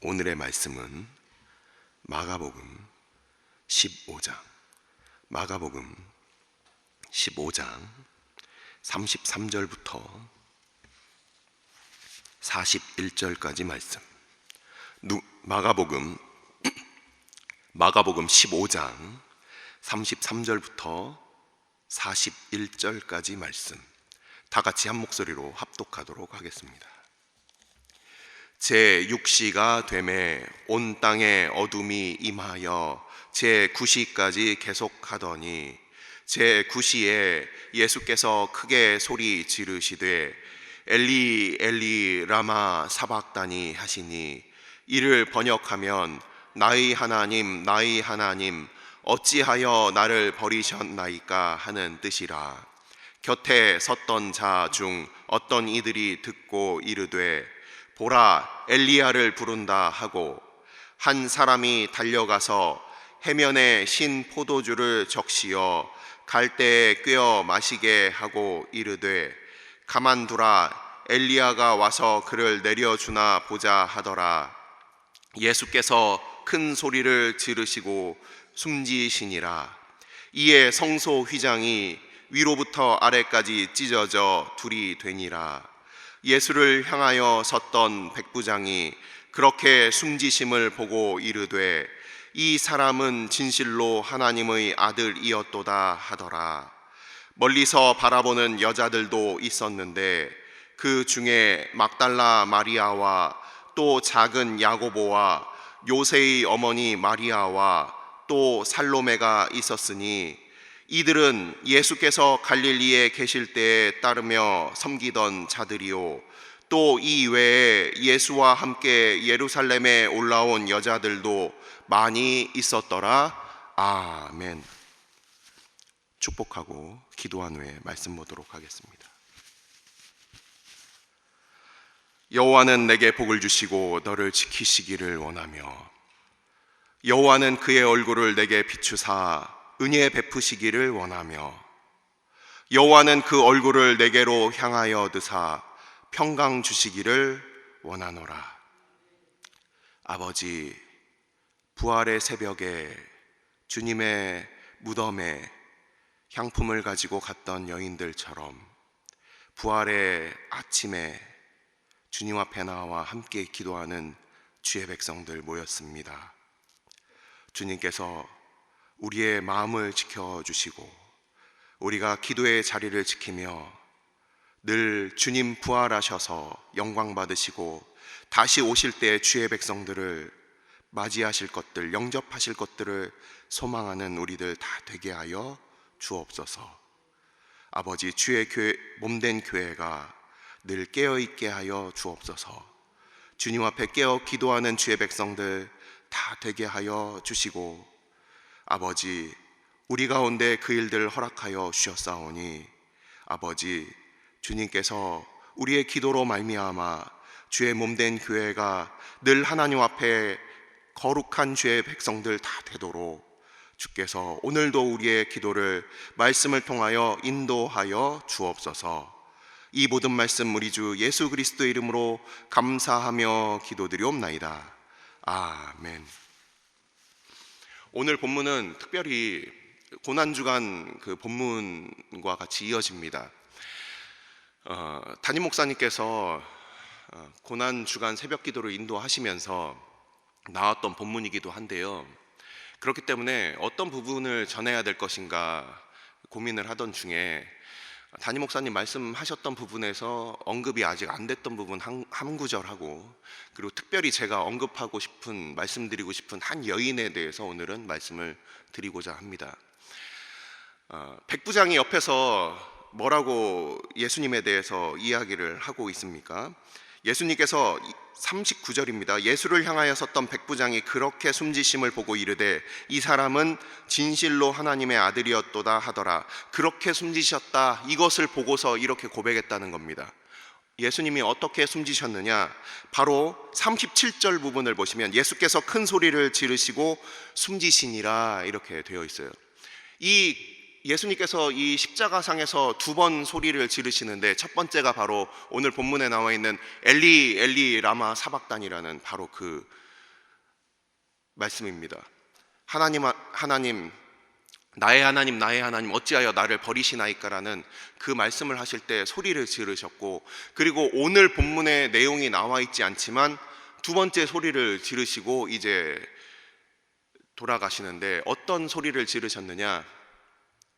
오늘의 말씀은 마가복음 15장 33절부터 41절까지 말씀. 마가복음 15장 33절부터 41절까지 말씀, 다 같이 한 목소리로 합독하도록 하겠습니다. 제6시가 되매 온 땅에 어둠이 임하여 제9시까지 계속하더니 제9시에 예수께서 크게 소리 지르시되 엘리 엘리 라마 사박다니 하시니, 이를 번역하면 나의 하나님 어찌하여 나를 버리셨나이까 하는 뜻이라. 곁에 섰던 자 중 어떤 이들이 듣고 이르되 보라, 엘리야를 부른다 하고, 한 사람이 달려가서 해면에 신 포도주를 적시어 갈대에 꿰어 마시게 하고 이르되 가만두라, 엘리야가 와서 그를 내려주나 보자 하더라. 예수께서 큰 소리를 지르시고 숨지시니라. 이에 성소 휘장이 위로부터 아래까지 찢어져 둘이 되니라. 예수를 향하여 섰던 백부장이 그렇게 숨지심을 보고 이르되 이 사람은 진실로 하나님의 아들이었도다 하더라. 멀리서 바라보는 여자들도 있었는데 그 중에 막달라 마리아와 또 작은 야고보와 요새의 어머니 마리아와 또 살로메가 있었으니, 이들은 예수께서 갈릴리에 계실 때에 따르며 섬기던 자들이요, 또 이 외에 예수와 함께 예루살렘에 올라온 여자들도 많이 있었더라. 아멘. 축복하고 기도한 후에 말씀 보도록 하겠습니다. 여호와는 내게 복을 주시고 너를 지키시기를 원하며, 여호와는 그의 얼굴을 내게 비추사 은혜 베푸시기를 원하며, 여호와는 그 얼굴을 내게로 향하여 드사 평강 주시기를 원하노라. 아버지, 부활의 새벽에 주님의 무덤에 향품을 가지고 갔던 여인들처럼 부활의 아침에 주님 앞에 나와 함께 기도하는 주의 백성들 모였습니다. 주님께서 우리의 마음을 지켜주시고 우리가 기도의 자리를 지키며 늘 주님 부활하셔서 영광 받으시고 다시 오실 때 주의 백성들을 맞이하실 것들, 영접하실 것들을 소망하는 우리들 다 되게 하여 주옵소서. 아버지, 주의 교회, 몸된 교회가 늘 깨어있게 하여 주옵소서. 주님 앞에 깨어 기도하는 주의 백성들 다 되게 하여 주시고, 아버지, 우리 가운데 그 일들을 허락하여 주셨사오니 아버지, 주님께서 우리의 기도로 말미암아 주의 몸된 교회가 늘 하나님 앞에 거룩한 주의 백성들 다 되도록 주께서 오늘도 우리의 기도를 말씀을 통하여 인도하여 주옵소서. 이 모든 말씀 우리 주 예수 그리스도의 이름으로 감사하며 기도드리옵나이다. 아멘. 오늘 본문은 특별히 고난주간 그 본문과 같이 이어집니다. 담임 목사님께서 고난주간 새벽 기도를 인도하시면서 나왔던 본문이기도 한데요, 그렇기 때문에 어떤 부분을 전해야 될 것인가 고민을 하던 중에 담임 목사님 말씀하셨던 부분에서 언급이 아직 안 됐던 부분 한 구절하고, 그리고 특별히 제가 언급하고 싶은, 말씀드리고 싶은 한 여인에 대해서 오늘은 말씀을 드리고자 합니다. 백부장이 옆에서 뭐라고 예수님에 대해서 이야기를 하고 있습니까? 예수님께서 39절입니다. 예수를 향하여 섰던 백부장이 그렇게 숨지심을 보고 이르되 이 사람은 진실로 하나님의 아들이었도다 하더라. 그렇게 숨지셨다, 이것을 보고서 이렇게 고백했다는 겁니다. 예수님이 어떻게 숨지셨느냐? 바로 37절 부분을 보시면 예수께서 큰 소리를 지르시고 숨지시니라 이렇게 되어 있어요. 예수님께서 이 십자가상에서 두 번 소리를 지르시는데, 첫 번째가 바로 오늘 본문에 나와 있는 엘리 엘리 라마 사박단이라는 바로 그 말씀입니다. 하나님, 나의 하나님, 나의 하나님, 어찌하여 나를 버리시나이까라는 그 말씀을 하실 때 소리를 지르셨고, 그리고 오늘 본문의 내용이 나와 있지 않지만 두 번째 소리를 지르시고 이제 돌아가시는데, 어떤 소리를 지르셨느냐?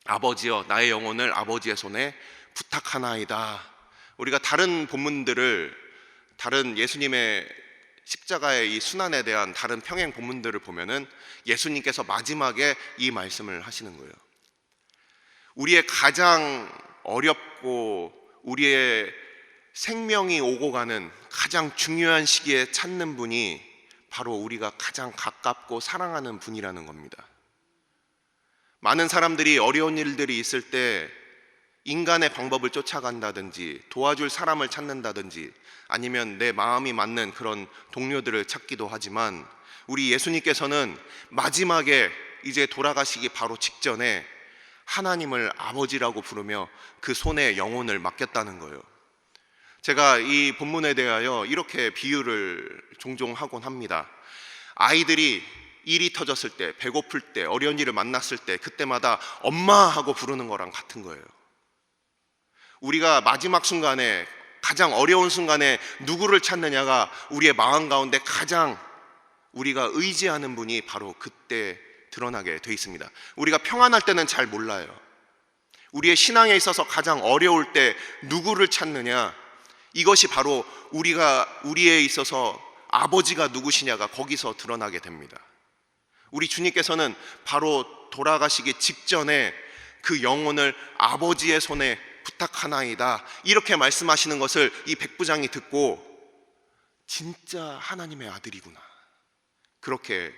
아버지여, 나의 영혼을 아버지의 손에 부탁하나이다. 우리가 다른 본문들을, 다른 예수님의 십자가의 이 순환에 대한 다른 평행 본문들을 보면은 예수님께서 마지막에 이 말씀을 하시는 거예요. 우리의 가장 어렵고 우리의 생명이 오고 가는 가장 중요한 시기에 찾는 분이 바로 우리가 가장 가깝고 사랑하는 분이라는 겁니다. 많은 사람들이 어려운 일들이 있을 때 인간의 방법을 쫓아간다든지 도와줄 사람을 찾는다든지 아니면 내 마음이 맞는 그런 동료들을 찾기도 하지만, 우리 예수님께서는 마지막에 이제 돌아가시기 바로 직전에 하나님을 아버지라고 부르며 그 손에 영혼을 맡겼다는 거예요. 제가 이 본문에 대하여 이렇게 비유를 종종 하곤 합니다. 아이들이 일이 터졌을 때, 배고플 때, 어려운 일을 만났을 때 그때마다 엄마 하고 부르는 거랑 같은 거예요. 우리가 마지막 순간에, 가장 어려운 순간에 누구를 찾느냐가 우리의 마음 가운데 가장 우리가 의지하는 분이 바로 그때 드러나게 돼 있습니다. 우리가 평안할 때는 잘 몰라요. 우리의 신앙에 있어서 가장 어려울 때 누구를 찾느냐, 이것이 바로 우리에 있어서 아버지가 누구시냐가 거기서 드러나게 됩니다. 우리 주님께서는 바로 돌아가시기 직전에 그 영혼을 아버지의 손에 부탁하나이다 이렇게 말씀하시는 것을 이 백부장이 듣고 진짜 하나님의 아들이구나, 그렇게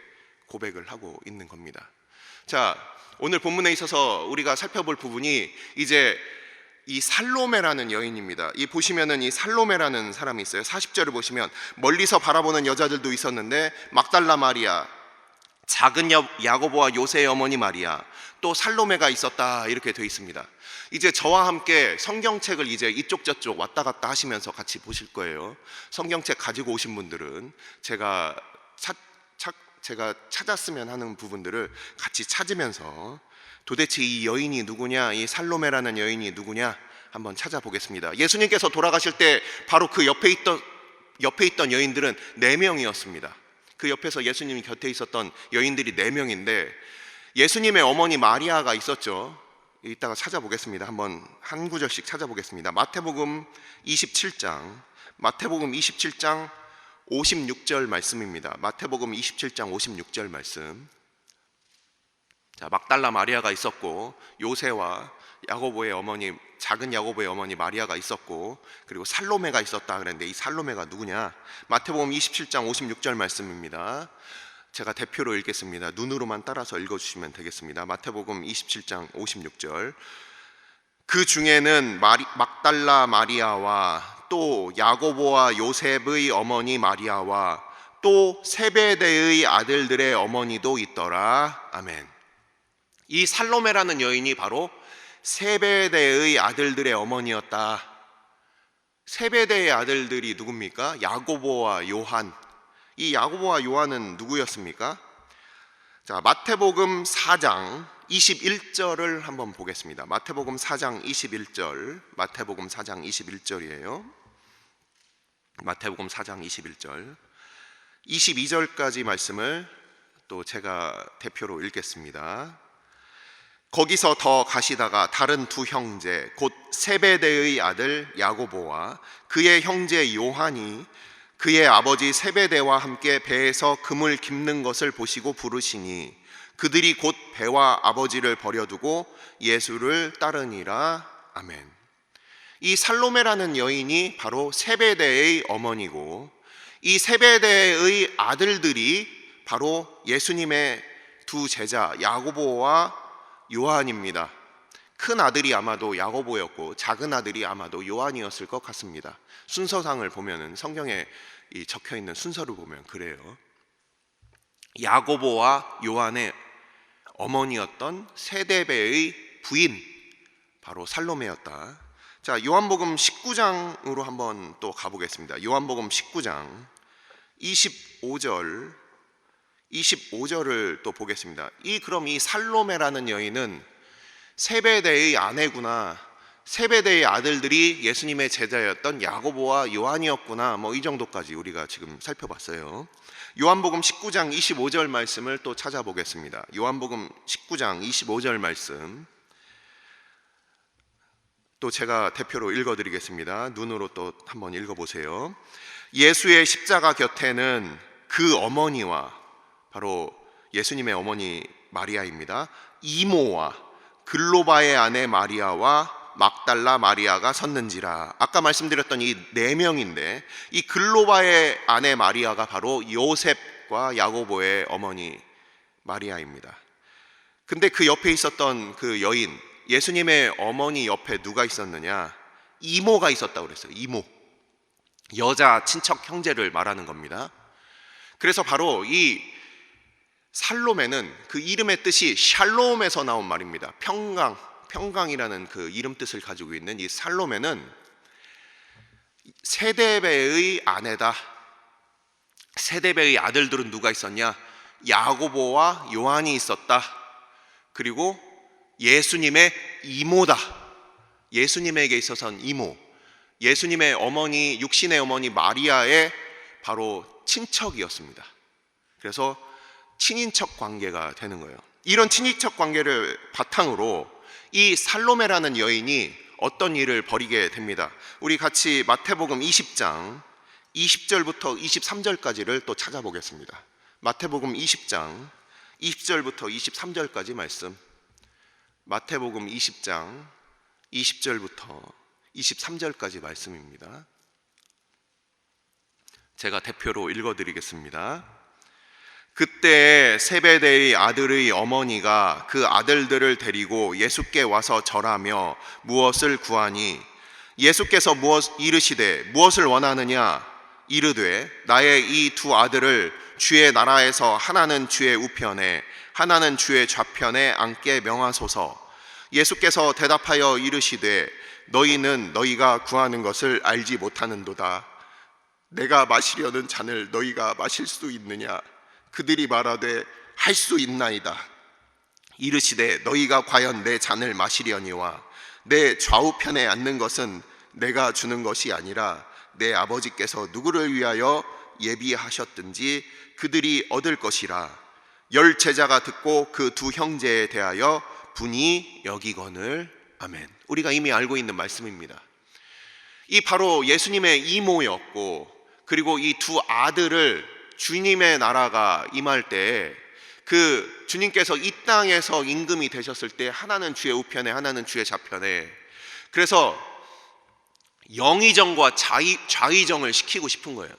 고백을 하고 있는 겁니다. 자, 오늘 본문에 있어서 우리가 살펴볼 부분이 이제 이 살로메라는 여인입니다. 이 보시면은 이 살로메라는 사람이 있어요. 40절을 보시면 멀리서 바라보는 여자들도 있었는데 막달라 마리아, 작은 야고보와 요새의 어머니 마리아, 또 살로메가 있었다 이렇게 되어 있습니다. 이제 저와 함께 성경책을 이제 이쪽 저쪽 왔다 갔다 하시면서 같이 보실 거예요. 성경책 가지고 오신 분들은 제가 찾았으면 하는 부분들을 같이 찾으면서 도대체 이 여인이 누구냐, 이 살로메라는 여인이 누구냐 한번 찾아보겠습니다. 예수님께서 돌아가실 때 바로 그 옆에 있던 여인들은 4명이었습니다. 그 옆에서 예수님 곁에 있었던 여인들이 4명인데 예수님의 어머니 마리아가 있었죠. 이따가 찾아보겠습니다. 한번 한 구절씩 찾아보겠습니다. 마태복음 27장 56절 말씀입니다. 마태복음 27장 56절 말씀. 자, 막달라 마리아가 있었고, 요새와 야고보의 어머니, 작은 야고보의 어머니 마리아가 있었고, 그리고 살로메가 있었다 그랬는데 이 살로메가 누구냐? 마태복음 27장 56절 말씀입니다. 제가 대표로 읽겠습니다. 눈으로만 따라서 읽어주시면 되겠습니다. 마태복음 27장 56절. 그 중에는 막달라 마리아와 또 야고보와 요셉의 어머니 마리아와 또 세베대의 아들들의 어머니도 있더라. 아멘. 이 살로메라는 여인이 바로 세베대의 아들들의 어머니였다. 세베대의 아들들이 누굽니까? 야고보와 요한. 이 야고보와 요한은 누구였습니까? 자, 마태복음 4장 21절을 한번 보겠습니다. 마태복음 4장 21절. 마태복음 4장 21절이에요. 마태복음 4장 21절. 22절까지 말씀을 또 제가 대표로 읽겠습니다. 거기서 더 가시다가 다른 두 형제 곧 세베대의 아들 야고보와 그의 형제 요한이 그의 아버지 세베대와 함께 배에서 금을 깁는 것을 보시고 부르시니 그들이 곧 배와 아버지를 버려두고 예수를 따르니라. 아멘. 이 살로메라는 여인이 바로 세베대의 어머니고, 이 세베대의 아들들이 바로 예수님의 두 제자 야고보와 요한입니다. 큰 아들이 아마도 야고보였고 작은 아들이 아마도 요한이었을 것 같습니다. 순서상을 보면은, 성경에 적혀 있는 순서를 보면 그래요. 야고보와 요한의 어머니였던 세베대의 부인 바로 살로메였다. 자, 요한복음 19장으로 한번 또 가보겠습니다. 요한복음 19장 25절 25절을 또 보겠습니다. 그럼 이 살로메라는 여인은 세베대의 아내구나, 세베대의 아들들이 예수님의 제자였던 야고보와 요한이었구나, 이 정도까지 우리가 지금 살펴봤어요. 요한복음 19장 25절 말씀을 또 찾아보겠습니다. 요한복음 19장 25절 말씀 또 제가 대표로 읽어드리겠습니다. 눈으로 또 한번 읽어보세요. 예수의 십자가 곁에는 그 어머니와, 바로 예수님의 어머니 마리아입니다, 이모와 글로바의 아내 마리아와 막달라 마리아가 섰는지라. 아까 말씀드렸던 이 네 명인데, 이 글로바의 아내 마리아가 바로 요셉과 야고보의 어머니 마리아입니다. 근데 그 옆에 있었던 그 여인, 예수님의 어머니 옆에 누가 있었느냐? 이모가 있었다고 그랬어요. 이모, 여자 친척 형제를 말하는 겁니다. 그래서 바로 이 살로메는 그 이름의 뜻이 샬롬에서 나온 말입니다. 평강이라는 그 이름 뜻을 가지고 있는 이 살로메는 세데베의 아내다. 세데베의 아들들은 누가 있었냐? 야고보와 요한이 있었다. 그리고 예수님의 이모다. 예수님에게 있어서는 이모, 예수님의 어머니, 육신의 어머니 마리아의 바로 친척이었습니다. 그래서 친인척 관계가 되는 거예요. 이런 친인척 관계를 바탕으로 이 살로메라는 여인이 어떤 일을 벌이게 됩니다. 우리 같이 마태복음 20장 20절부터 23절까지를 또 찾아보겠습니다. 마태복음 20장 20절부터 23절까지 말씀. 마태복음 20장 20절부터 23절까지 말씀입니다. 제가 대표로 읽어드리겠습니다. 그때 세베대의 아들의 어머니가 그 아들들을 데리고 예수께 와서 절하며 무엇을 구하니, 예수께서 이르시되 무엇을 원하느냐? 이르되 나의 이 두 아들을 주의 나라에서 하나는 주의 우편에 하나는 주의 좌편에 앉게 명하소서. 예수께서 대답하여 이르시되 너희는 너희가 구하는 것을 알지 못하는도다. 내가 마시려는 잔을 너희가 마실 수 있느냐? 그들이 말하되 할 수 있나이다. 이르시되 너희가 과연 내 잔을 마시려니와 내 좌우편에 앉는 것은 내가 주는 것이 아니라 내 아버지께서 누구를 위하여 예비하셨든지 그들이 얻을 것이라. 10 제자가 듣고 그 두 형제에 대하여 분이 여기거늘. 아멘. 우리가 이미 알고 있는 말씀입니다. 이 바로 예수님의 이모였고, 그리고 이 두 아들을 주님의 나라가 임할 때 그 주님께서 이 땅에서 임금이 되셨을 때 하나는 주의 우편에 하나는 주의 좌편에, 그래서 영의정과 좌의정을 시키고 싶은 거예요.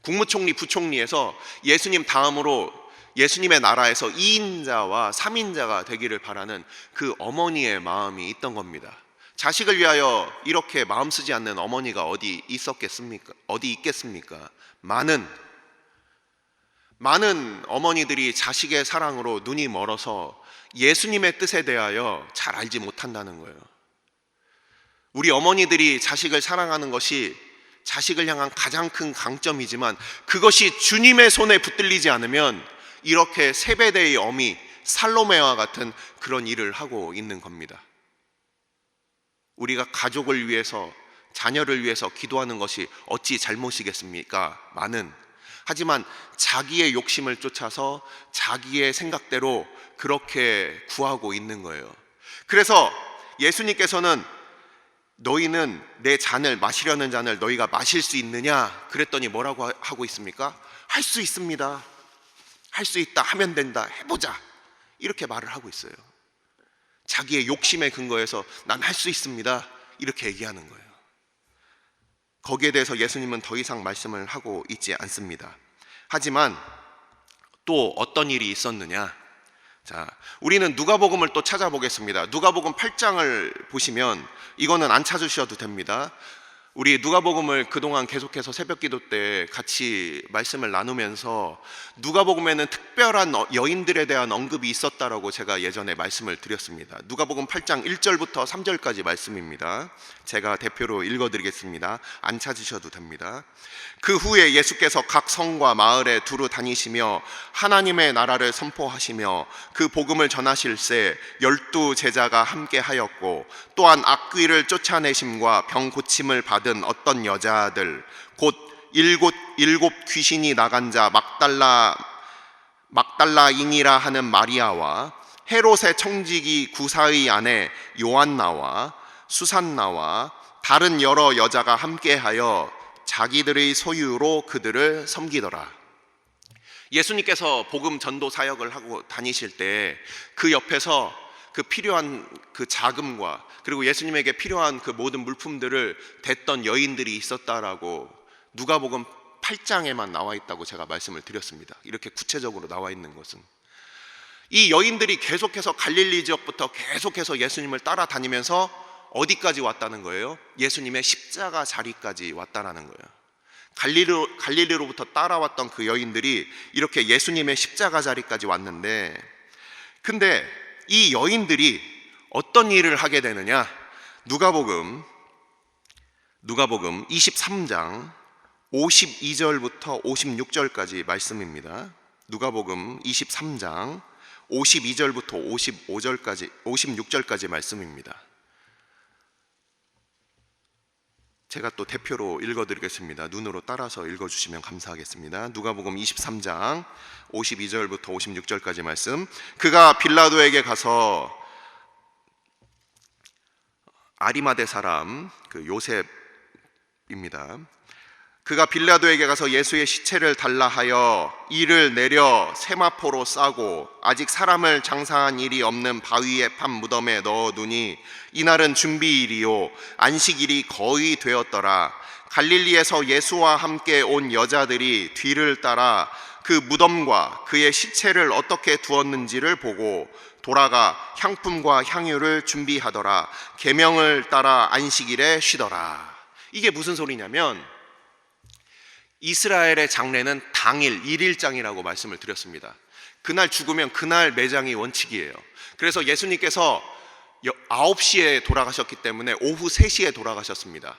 국무총리, 부총리에서 예수님 다음으로 예수님의 나라에서 2인자와 3인자가 되기를 바라는 그 어머니의 마음이 있던 겁니다. 자식을 위하여 이렇게 마음 쓰지 않는 어머니가 어디 있었겠습니까? 어디 있겠습니까? 많은 어머니들이 자식의 사랑으로 눈이 멀어서 예수님의 뜻에 대하여 잘 알지 못한다는 거예요. 우리 어머니들이 자식을 사랑하는 것이 자식을 향한 가장 큰 강점이지만, 그것이 주님의 손에 붙들리지 않으면 이렇게 세베대의 어미 살로메와 같은 그런 일을 하고 있는 겁니다. 우리가 가족을 위해서, 자녀를 위해서 기도하는 것이 어찌 잘못이겠습니까? 하지만 자기의 욕심을 쫓아서 자기의 생각대로 그렇게 구하고 있는 거예요. 그래서 예수님께서는 너희는 내 잔을, 마시려는 잔을 너희가 마실 수 있느냐? 그랬더니 뭐라고 하고 있습니까? 할 수 있습니다. 할 수 있다, 하면 된다, 해보자, 이렇게 말을 하고 있어요. 자기의 욕심에 근거해서 난 할 수 있습니다, 이렇게 얘기하는 거예요. 거기에 대해서 예수님은 더 이상 말씀을 하고 있지 않습니다. 하지만 또 어떤 일이 있었느냐? 자, 우리는 누가복음을 또 찾아보겠습니다. 누가복음 8장을 보시면, 이거는 안 찾으셔도 됩니다. 우리 누가복음을 그동안 계속해서 새벽기도 때 같이 말씀을 나누면서 누가복음에는 특별한 여인들에 대한 언급이 있었다라고 제가 예전에 말씀을 드렸습니다. 누가복음 8장 1절부터 3절까지 말씀입니다. 제가 대표로 읽어드리겠습니다. 안 찾으셔도 됩니다. 그 후에 예수께서 각 성과 마을에 두루 다니시며 하나님의 나라를 선포하시며 그 복음을 전하실새 12 제자가 함께 하였고, 또한 악귀를 쫓아내심과 병 고침을 받은 어떤 여자들 곧 일곱 귀신이 나간 자 막달라인이라 하는 마리아와 헤롯의 청지기 구사의 아내 요한나와 수산나와 다른 여러 여자가 함께하여 자기들의 소유로 그들을 섬기더라. 예수님께서 복음 전도 사역을 하고 다니실 때 그 옆에서 그 필요한 그 자금과 그리고 예수님에게 필요한 그 모든 물품들을 댔던 여인들이 있었다라고 누가복음 8장에만 나와 있다고 제가 말씀을 드렸습니다. 이렇게 구체적으로 나와 있는 것은 이 여인들이 계속해서 갈릴리 지역부터 계속해서 예수님을 따라다니면서 어디까지 왔다는 거예요? 예수님의 십자가 자리까지 왔다라는 거예요. 갈릴리로부터 따라왔던 그 여인들이 이렇게 예수님의 십자가 자리까지 왔는데, 근데 이 여인들이 어떤 일을 하게 되느냐? 누가복음 23장 52절부터 56절까지 말씀입니다. 누가복음 23장 52절부터 56절까지 말씀입니다. 제가 또 대표로 읽어드리겠습니다. 눈으로 따라서 읽어주시면 감사하겠습니다. 누가복음 23장 52절부터 56절까지 말씀. 그가 빌라도에게 가서 아리마대 사람 그 요셉입니다. 그가 빌라도에게 가서 예수의 시체를 달라 하여 이를 내려 세마포로 싸고 아직 사람을 장사한 일이 없는 바위에 판 무덤에 넣어 두니 이날은 준비일이요 안식일이 거의 되었더라. 갈릴리에서 예수와 함께 온 여자들이 뒤를 따라 그 무덤과 그의 시체를 어떻게 두었는지를 보고 돌아가 향품과 향유를 준비하더라. 계명을 따라 안식일에 쉬더라. 이게 무슨 소리냐면, 이스라엘의 장례는 당일 1일장이라고 말씀을 드렸습니다. 그날 죽으면 그날 매장이 원칙이에요. 그래서 예수님께서 9시에 돌아가셨기 때문에 오후 3시에 돌아가셨습니다.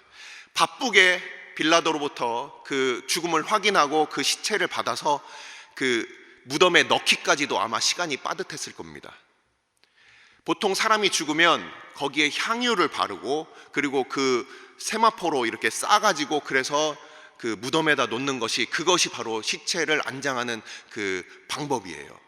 바쁘게 빌라도로부터 그 죽음을 확인하고 그 시체를 받아서 그 무덤에 넣기까지도 아마 시간이 빠듯했을 겁니다. 보통 사람이 죽으면 거기에 향유를 바르고 그리고 그 세마포로 이렇게 싸가지고 그래서 그 무덤에다 놓는 것이, 그것이 바로 시체를 안장하는 그 방법이에요.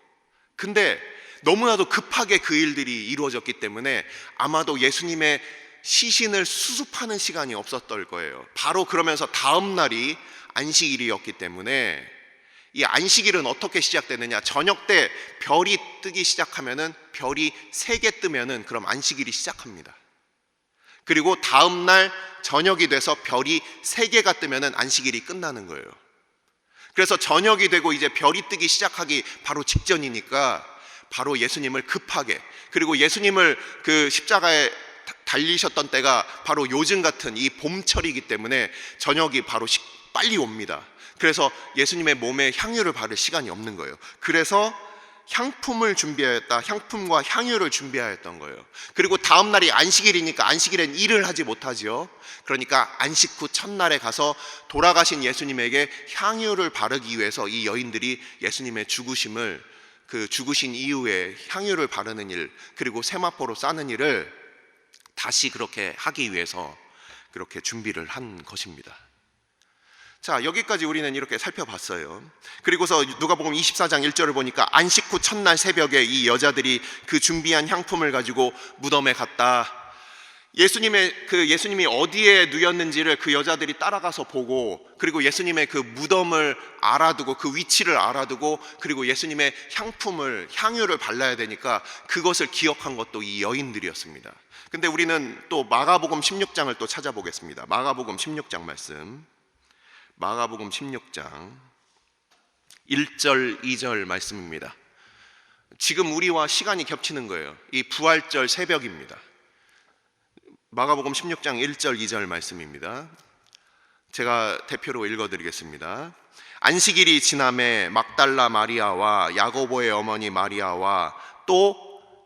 근데 너무나도 급하게 그 일들이 이루어졌기 때문에 아마도 예수님의 시신을 수습하는 시간이 없었던 거예요. 바로 그러면서 다음 날이 안식일이었기 때문에, 이 안식일은 어떻게 시작되느냐? 저녁 때 별이 뜨기 시작하면은, 별이 3개 뜨면은 그럼 안식일이 시작합니다. 그리고 다음 날 저녁이 돼서 별이 3개가 뜨면은 안식일이 끝나는 거예요. 그래서 저녁이 되고 이제 별이 뜨기 시작하기 바로 직전이니까 바로 예수님을 급하게, 그리고 예수님을 그 십자가에 달리셨던 때가 바로 요즘 같은 이 봄철이기 때문에 저녁이 바로 빨리 옵니다. 그래서 예수님의 몸에 향유를 바를 시간이 없는 거예요. 그래서 향품을 준비하였다. 향품과 향유를 준비하였던 거예요. 그리고 다음 날이 안식일이니까 안식일엔 일을 하지 못하지요. 그러니까 안식 후 첫날에 가서 돌아가신 예수님에게 향유를 바르기 위해서 이 여인들이 예수님의 죽으심을, 그 죽으신 이후에 향유를 바르는 일, 그리고 세마포로 싸는 일을 다시 그렇게 하기 위해서 그렇게 준비를 한 것입니다. 자, 여기까지 우리는 이렇게 살펴봤어요. 그리고서 누가복음 24장 1절을 보니까 안식 후 첫날 새벽에 이 여자들이 그 준비한 향품을 가지고 무덤에 갔다. 예수님이 어디에 누였는지를 그 여자들이 따라가서 보고, 그리고 예수님의 그 무덤을 알아두고, 그 위치를 알아두고, 그리고 예수님의 향유를 발라야 되니까 그것을 기억한 것도 이 여인들이었습니다. 근데 우리는 또 마가복음 16장을 또 찾아보겠습니다. 마가복음 16장 말씀. 마가복음 16장 1절 2절 말씀입니다. 지금 우리와 시간이 겹치는 거예요. 이 부활절 새벽입니다. 마가복음 16장 1절 2절 말씀입니다. 제가 대표로 읽어드리겠습니다. 안식일이 지남에 막달라 마리아와 야고보의 어머니 마리아와 또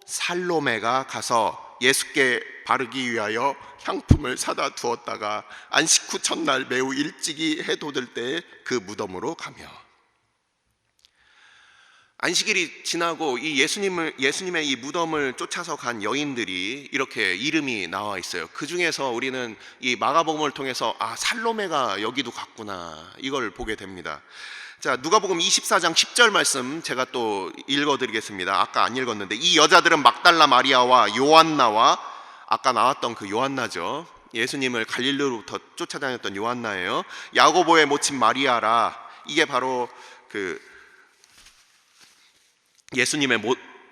살로메가 가서 예수께 바르기 위하여 향품을 사다 두었다가 안식 후 첫날 매우 일찍이 해 돋을 때 그 무덤으로 가며. 안식일이 지나고 이 예수님의 이 무덤을 쫓아서 간 여인들이 이렇게 이름이 나와 있어요. 그 중에서 우리는 이 마가복음을 통해서 살로메가 여기도 갔구나, 이걸 보게 됩니다. 자, 누가복음 24장 10절 말씀 제가 또 읽어드리겠습니다. 아까 안 읽었는데, 이 여자들은 막달라 마리아와 요한나와, 아까 나왔던 그 요한나죠, 예수님을 갈릴리로부터 쫓아다녔던 요한나예요. 야고보의 모친 마리아라, 이게 바로 그 예수님의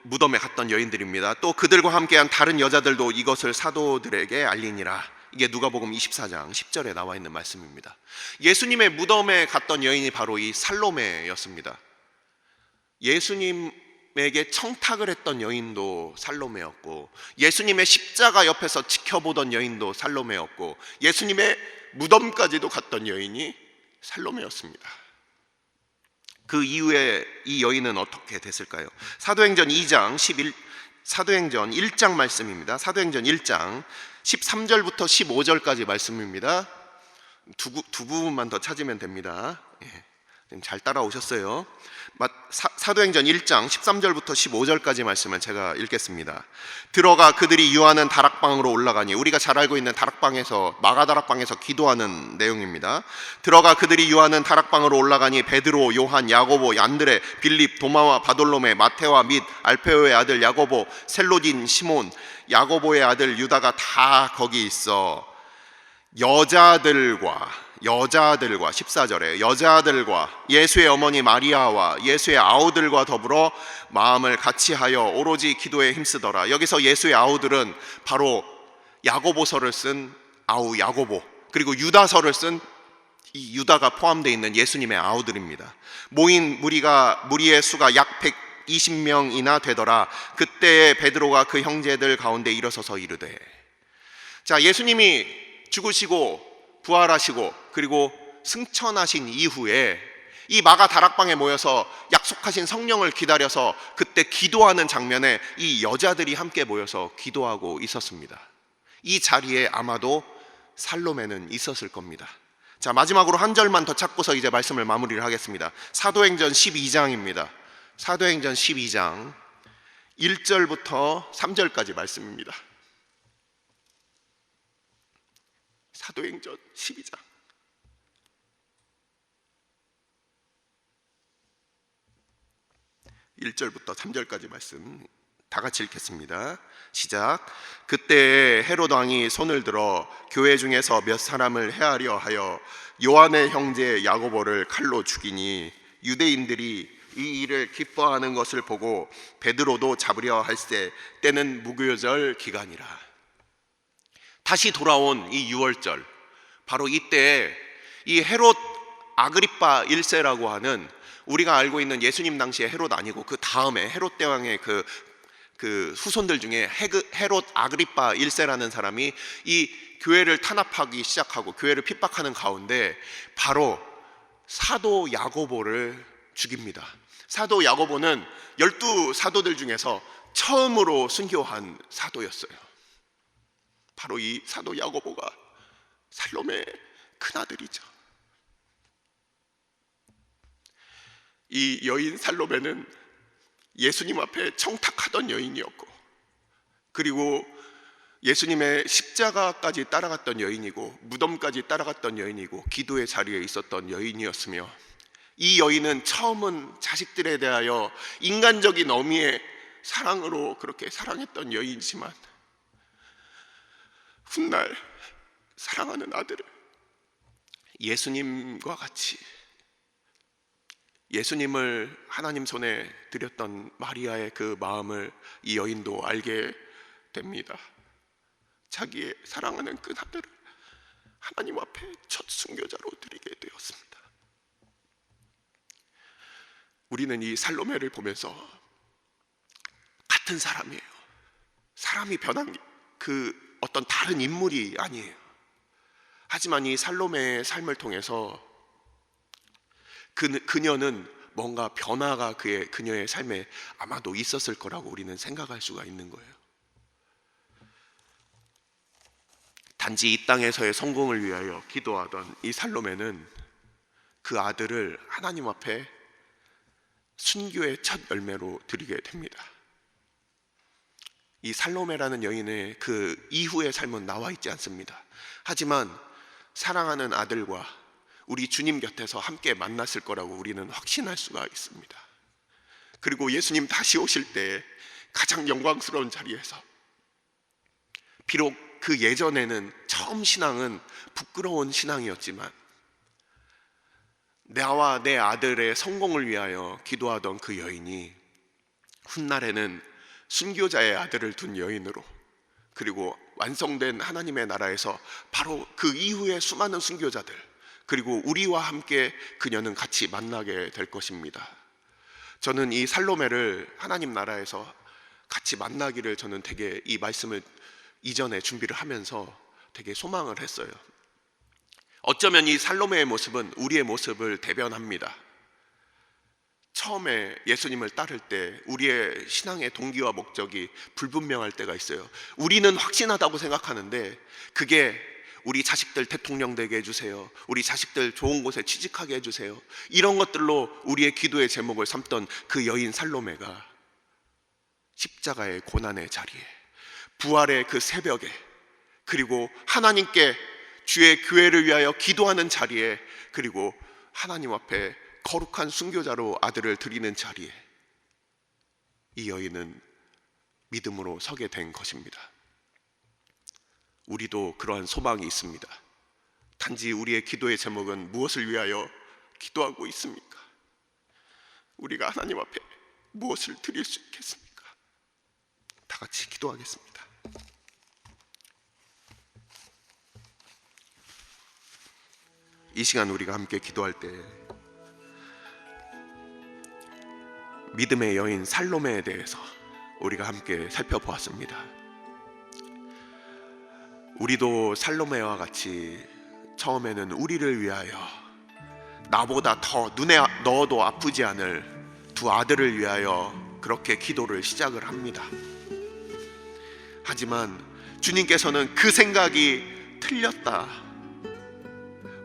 무덤에 갔던 여인들입니다. 또 그들과 함께한 다른 여자들도 이것을 사도들에게 알리니라. 이게 누가복음 24장 10절에 나와 있는 말씀입니다. 예수님의 무덤에 갔던 여인이 바로 이 살로메였습니다. 예수님에게 청탁을 했던 여인도 살로메였고, 예수님의 십자가 옆에서 지켜보던 여인도 살로메였고, 예수님의 무덤까지도 갔던 여인이 살로메였습니다. 그 이후에 이 여인은 어떻게 됐을까요? 사도행전 1장 말씀입니다. 사도행전 1장 13절부터 15절까지 말씀입니다. 두 부분만 더 찾으면 됩니다. 잘 따라오셨어요. 사도행전 1장 13절부터 15절까지 말씀을 제가 읽겠습니다. 들어가 그들이 유하는 다락방으로 올라가니, 우리가 잘 알고 있는 다락방에서, 마가다락방에서 기도하는 내용입니다. 들어가 그들이 유하는 다락방으로 올라가니 베드로, 요한, 야고보, 안드레, 빌립, 도마와 바돌로메, 마테와 및 알페오의 아들 야고보, 셀로딘, 시몬, 야고보의 아들 유다가 다 거기 있어 여자들과 14절에 여자들과 예수의 어머니 마리아와 예수의 아우들과 더불어 마음을 같이하여 오로지 기도에 힘쓰더라. 여기서 예수의 아우들은 바로 야고보서를 쓴 아우 야고보, 그리고 유다서를 쓴 이 유다가 포함되어 있는 예수님의 아우들입니다. 모인 무리의 수가 약 120명이나 되더라. 그때 베드로가 그 형제들 가운데 일어서서 이르되. 자, 예수님이 죽으시고 부활하시고 그리고 승천하신 이후에 이 마가 다락방에 모여서 약속하신 성령을 기다려서 그때 기도하는 장면에 이 여자들이 함께 모여서 기도하고 있었습니다. 이 자리에 아마도 살로메는 있었을 겁니다. 자, 마지막으로 한 절만 더 찾고서 이제 말씀을 마무리를 하겠습니다. 사도행전 12장입니다. 사도행전 12장 1절부터 3절까지 말씀입니다. 사도행전 12장 (1절부터) (3절까지) 말씀 다 같이 읽겠습니다. 시작. 그때 헤롯 왕이 손을 들어 교회 중에서 몇 사람을 해하려 하여 요한의 형제 야고보를 칼로 죽이니, 유대인들이 이 일을 기뻐하는 것을 보고 베드로도 잡으려 할세. 때는 무교절 기간이라. 다시 돌아온 이 6월절, 바로 이때 이 헤롯 아그리파 1세라고 하는, 우리가 알고 있는 예수님 당시의 헤롯 아니고 그 다음에 헤롯 대왕의 그 후손들 중에 헤롯 아그리파 1세라는 사람이 이 교회를 탄압하기 시작하고 교회를 핍박하는 가운데 바로 사도 야고보를 죽입니다. 사도 야고보는 12사도들 중에서 처음으로 순교한 사도였어요. 바로 이 사도 야고보가 살로메의 큰아들이죠. 이 여인 살로메는 예수님 앞에 청탁하던 여인이었고, 그리고 예수님의 십자가까지 따라갔던 여인이고, 무덤까지 따라갔던 여인이고, 기도의 자리에 있었던 여인이었으며, 이 여인은 처음은 자식들에 대하여 인간적인 어미의 사랑으로 그렇게 사랑했던 여인이지만 훗날 사랑하는 아들을 예수님과 같이, 예수님을 하나님 손에 드렸던 마리아의 그 마음을 이 여인도 알게 됩니다. 자기의 사랑하는 그 아들을 하나님 앞에 첫 순교자로 드리게 되었습니다. 우리는 이 살로메를 보면서 같은 사람이에요. 사람이 변한 그 어떤 다른 인물이 아니에요. 하지만 이 살로메의 삶을 통해서 그녀는 뭔가 변화가 그녀의 삶에 아마도 있었을 거라고 우리는 생각할 수가 있는 거예요. 단지 이 땅에서의 성공을 위하여 기도하던 이 살로메는 그 아들을 하나님 앞에 순교의 첫 열매로 드리게 됩니다. 이 살로메라는 여인의 그 이후의 삶은 나와 있지 않습니다. 하지만 사랑하는 아들과 우리 주님 곁에서 함께 만났을 거라고 우리는 확신할 수가 있습니다. 그리고 예수님 다시 오실 때 가장 영광스러운 자리에서, 비록 그 예전에는 처음 신앙은 부끄러운 신앙이었지만 나와 내 아들의 성공을 위하여 기도하던 그 여인이 훗날에는 순교자의 아들을 둔 여인으로, 그리고 완성된 하나님의 나라에서 바로 그 이후에 수많은 순교자들, 그리고 우리와 함께 그녀는 같이 만나게 될 것입니다. 저는 이 살로메를 하나님 나라에서 같이 만나기를 저는 되게 이 말씀을 이전에 준비를 하면서 되게 소망을 했어요. 어쩌면 이 살로메의 모습은 우리의 모습을 대변합니다. 처음에 예수님을 따를 때 우리의 신앙의 동기와 목적이 불분명할 때가 있어요. 우리는 확신하다고 생각하는데 그게 우리 자식들 대통령 되게 해주세요, 우리 자식들 좋은 곳에 취직하게 해주세요, 이런 것들로 우리의 기도의 제목을 삼던 그 여인 살로메가 십자가의 고난의 자리에, 부활의 그 새벽에, 그리고 하나님께 주의 교회를 위하여 기도하는 자리에, 그리고 하나님 앞에 거룩한 순교자로 아들을 드리는 자리에 이 여인은 믿음으로 서게 된 것입니다. 우리도 그러한 소망이 있습니다. 단지 우리의 기도의 제목은 무엇을 위하여 기도하고 있습니까? 우리가 하나님 앞에 무엇을 드릴 수 있겠습니까? 다 같이 기도하겠습니다. 이 시간 우리가 함께 기도할 때 믿음의 여인 살로메에 대해서 우리가 함께 살펴보았습니다. 우리도 살로메와 같이 처음에는 우리를 위하여, 나보다 더 눈에 넣어도 아프지 않을 두 아들을 위하여 그렇게 기도를 시작을 합니다. 하지만 주님께서는 그 생각이 틀렸다,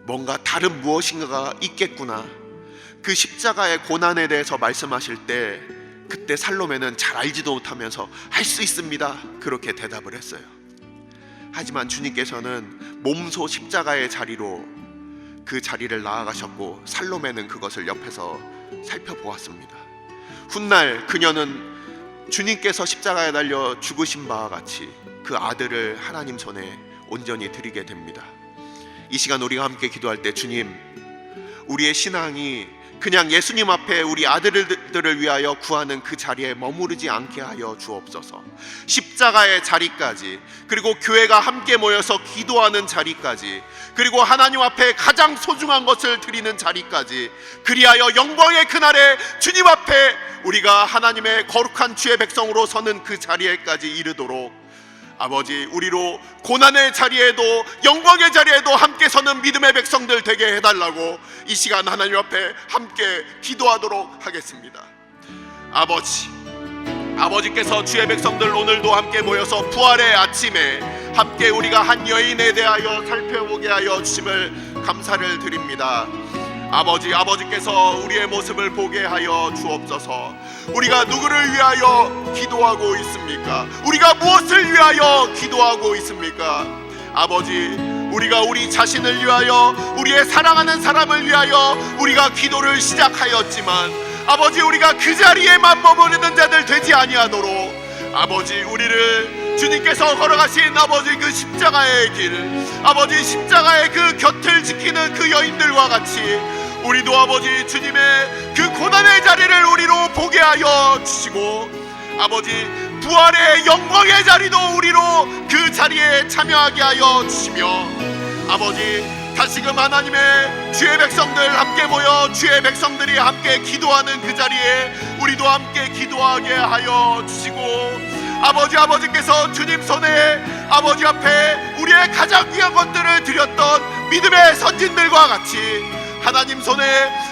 뭔가 다른 무엇인가가 있겠구나, 그 십자가의 고난에 대해서 말씀하실 때 그때 살로메는 잘 알지도 못하면서 할 수 있습니다, 그렇게 대답을 했어요. 하지만 주님께서는 몸소 십자가의 자리로 그 자리를 나아가셨고 살로메는 그것을 옆에서 살펴보았습니다. 훗날 그녀는 주님께서 십자가에 달려 죽으신 바와 같이 그 아들을 하나님 손에 온전히 드리게 됩니다. 이 시간 우리가 함께 기도할 때, 주님, 우리의 신앙이 그냥 예수님 앞에 우리 아들들을 위하여 구하는 그 자리에 머무르지 않게 하여 주옵소서. 십자가의 자리까지, 그리고 교회가 함께 모여서 기도하는 자리까지, 그리고 하나님 앞에 가장 소중한 것을 드리는 자리까지, 그리하여 영광의 그날에 주님 앞에 우리가 하나님의 거룩한 주의 백성으로 서는 그 자리에까지 이르도록 아버지, 우리로 고난의 자리에도 영광의 자리에도 함께 서는 믿음의 백성들 되게 해달라고 이 시간 하나님 앞에 함께 기도하도록 하겠습니다. 아버지께서 주의 백성들 오늘도 함께 모여서 부활의 아침에 함께 우리가 한 여인에 대하여 살펴보게 하여 주심을 감사를 드립니다. 아버지께서 우리의 모습을 보게 하여 주옵소서. 우리가 누구를 위하여 기도하고 있습니까? 우리가 무엇을 위하여 기도하고 있습니까? 아버지, 우리가 우리 자신을 위하여, 우리의 사랑하는 사람을 위하여 우리가 기도를 시작하였지만 아버지, 우리가 그 자리에만 머무르는 자들 되지 아니하도록 아버지, 우리를 주님께서 걸어가신 아버지 그 십자가의 길, 아버지 십자가의 그 곁을 지키는 그 여인들과 같이 우리도 아버지 주님의 그 고난의 자리를 우리로 보게 하여 주시고, 아버지 부활의 영광의 자리도 우리로 그 자리에 참여하게 하여 주시며, 아버지 다시금 하나님의 주의 백성들 함께 모여 주의 백성들이 함께 기도하는 그 자리에 우리도 함께 기도하게 하여 주시고, 아버지께서 주님 손에 아버지 앞에 우리의 가장 귀한 것들을 드렸던 믿음의 선진들과 같이 하나님 손에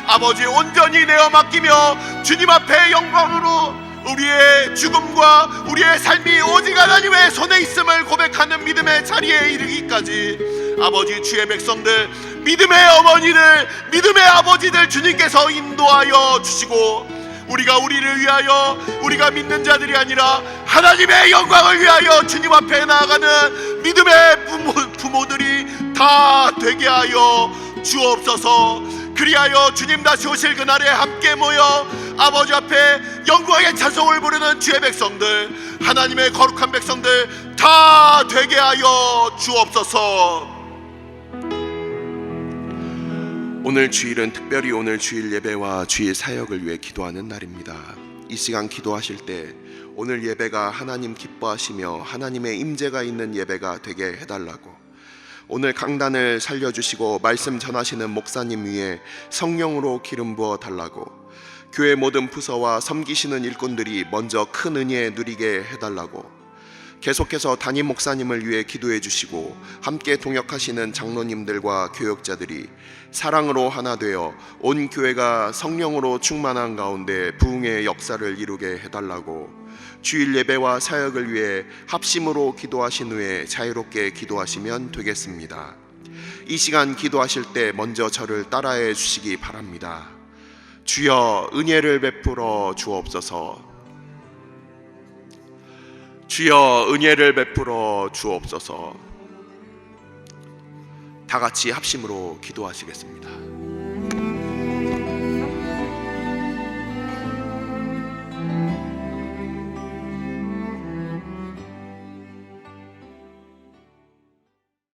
아버지 온전히 내어 맡기며 주님 앞에 영광으로 우리의 죽음과 우리의 삶이 오직 하나님의 손에 있음을 고백하는 믿음의 자리에 이르기까지 아버지 주의 백성들, 믿음의 어머니들, 믿음의 아버지들 주님께서 인도하여 주시고 우리가 우리를 위하여, 우리가 믿는 자들이 아니라 하나님의 영광을 위하여 주님 앞에 나아가는 믿음의 부모들이 다 되게 하여 주옵소서. 그리하여 주님 다시 오실 그날에 함께 모여 아버지 앞에 영광의 찬송을 부르는 주의 백성들, 하나님의 거룩한 백성들 다 되게 하여 주옵소서. 오늘 주일은 특별히 오늘 주일 예배와 주일 사역을 위해 기도하는 날입니다. 이 시간 기도하실 때 오늘 예배가 하나님 기뻐하시며 하나님의 임재가 있는 예배가 되게 해달라고, 오늘 강단을 살려주시고 말씀 전하시는 목사님 위에 성령으로 기름 부어 달라고, 교회 모든 부서와 섬기시는 일꾼들이 먼저 큰 은혜 누리게 해달라고, 계속해서 담임 목사님을 위해 기도해 주시고 함께 동역하시는 장로님들과 교역자들이 사랑으로 하나 되어 온 교회가 성령으로 충만한 가운데 부흥의 역사를 이루게 해달라고, 주일 예배와 사역을 위해 합심으로 기도하신 후에 자유롭게 기도하시면 되겠습니다. 이 시간 기도하실 때 먼저 저를 따라해 주시기 바랍니다. 주여 은혜를 베풀어 주옵소서. 주여 은혜를 베풀어 주옵소서. 다 같이 합심으로 기도하시겠습니다.